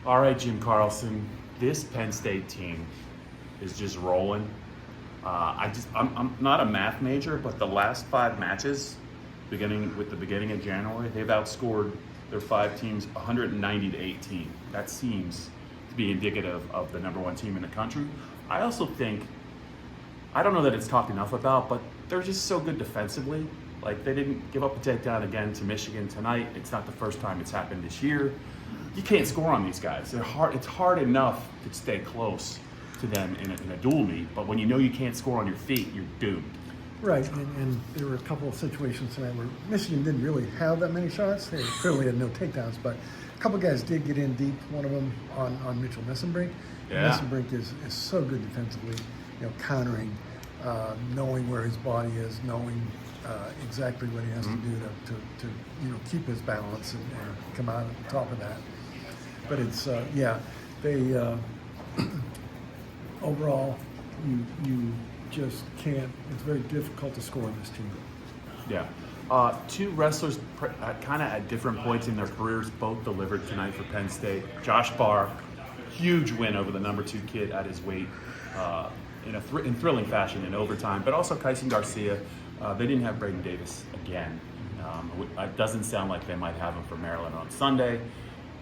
All right, Jim Carlson, this Penn State team is just rolling. I'm not a math major, but the last 5 matches, beginning of January, they've outscored their 5 teams 190-18. That seems to be indicative of the number 1 team in the country. I also think, I don't know that it's talked enough about, but they're just so good defensively. Like, they didn't give up a takedown again to Michigan tonight. It's not the first time it's happened this year. You can't score on these guys. They're hard. It's hard enough to stay close to them in a dual meet, but when you know you can't score on your feet, you're doomed. Right, and there were a couple of situations tonight where Michigan didn't really have that many shots. They clearly had no takedowns, but a couple guys did get in deep. One of them on Mitchell Messenbrink. Yeah. Messenbrink is so good defensively, countering, knowing where his body is, knowing exactly what he has to do to keep his balance and come out on top of that. But it's they overall you just can't. It's very difficult to score in this team. Yeah. 2 wrestlers kind of at different points in their careers both delivered tonight for Penn State. Josh Barr, huge win over the number 2 kid at his weight in thrilling fashion in overtime, but also Kyson Garcia. They didn't have Braden Davis again. It doesn't sound like they might have him for Maryland on Sunday.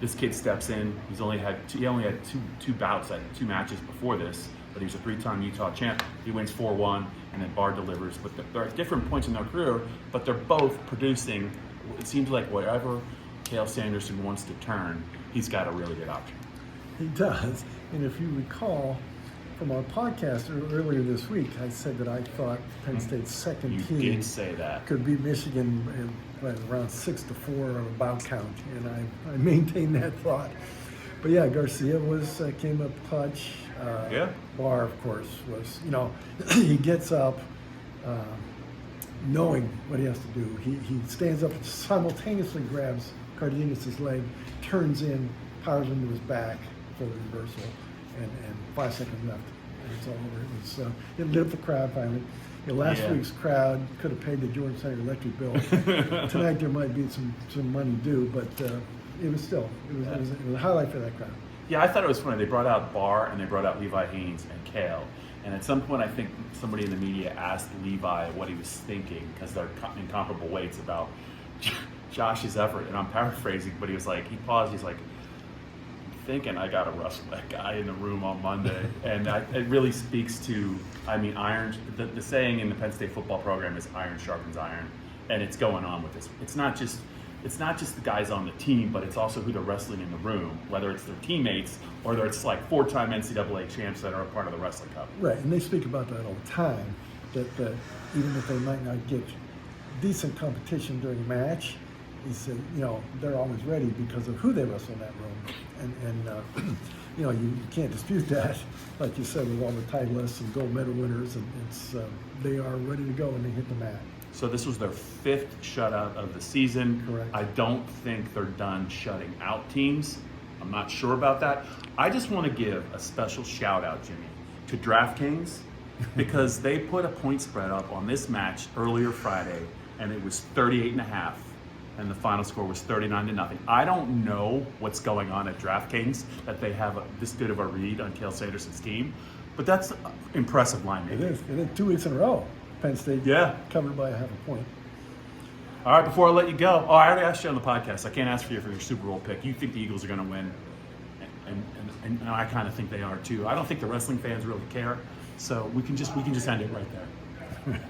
This kid steps in. He only had two bouts at 2 matches before this, but he was a 3-time Utah champ. He wins 4-1, and then Barr delivers. But they're at different points in their career, but they're both producing. It seems like whatever Cale Sanderson wants to turn, he's got a really good option. He does, and if you recall from our podcast earlier this week, I said that I thought Penn State's second team did say that could beat Michigan around 6-4 on a bout count, and I maintain that thought. But yeah, Garcia came up clutch. Barr, of course, was he gets up knowing what he has to do. He stands up and simultaneously grabs Cardenas' leg, turns in, powers into his back for the reversal, and 5 seconds left. And it's all over. It lit up the crowd finally. Last week's crowd could have paid the Georgia Center electric bill. Tonight there might be some money due, but it was a highlight for that crowd. Yeah, I thought it was funny. They brought out Barr and they brought out Levi Haynes and Cale. And at some point, I think somebody in the media asked Levi what he was thinking, because they're in comparable weights, about Josh's effort. And I'm paraphrasing, but he paused. He's like, thinking I got to wrestle that guy in the room on Monday. And it really speaks to, iron. The saying in the Penn State football program is iron sharpens iron, and it's going on with this. It's not just the guys on the team, but it's also who they're wrestling in the room, whether it's their teammates or whether it's like 4-time NCAA champs that are a part of the wrestling cup. Right, and they speak about that all the time, that even if they might not get decent competition during a match, he said, they're always ready because of who they wrestle in that room. And you can't dispute that, like you said, with all the titleists and gold medal winners, and they are ready to go when they hit the mat. So this was their 5th shutout of the season. Correct. I don't think they're done shutting out teams. I'm not sure about that. I just want to give a special shout out, Jimmy, to DraftKings, because they put a point spread up on this match earlier Friday, and it was 38.5. And the final score was 39-0. I don't know what's going on at DraftKings that they have this good of a read on Cale Sanderson's team, but that's impressive line making. It is 2 weeks in a row. Penn State covered by a half a point. All right, before I let you go, I already asked you on the podcast. I can't ask for your Super Bowl pick. You think the Eagles are going to win, and I kind of think they are too. I don't think the wrestling fans really care, so we can just end it right there.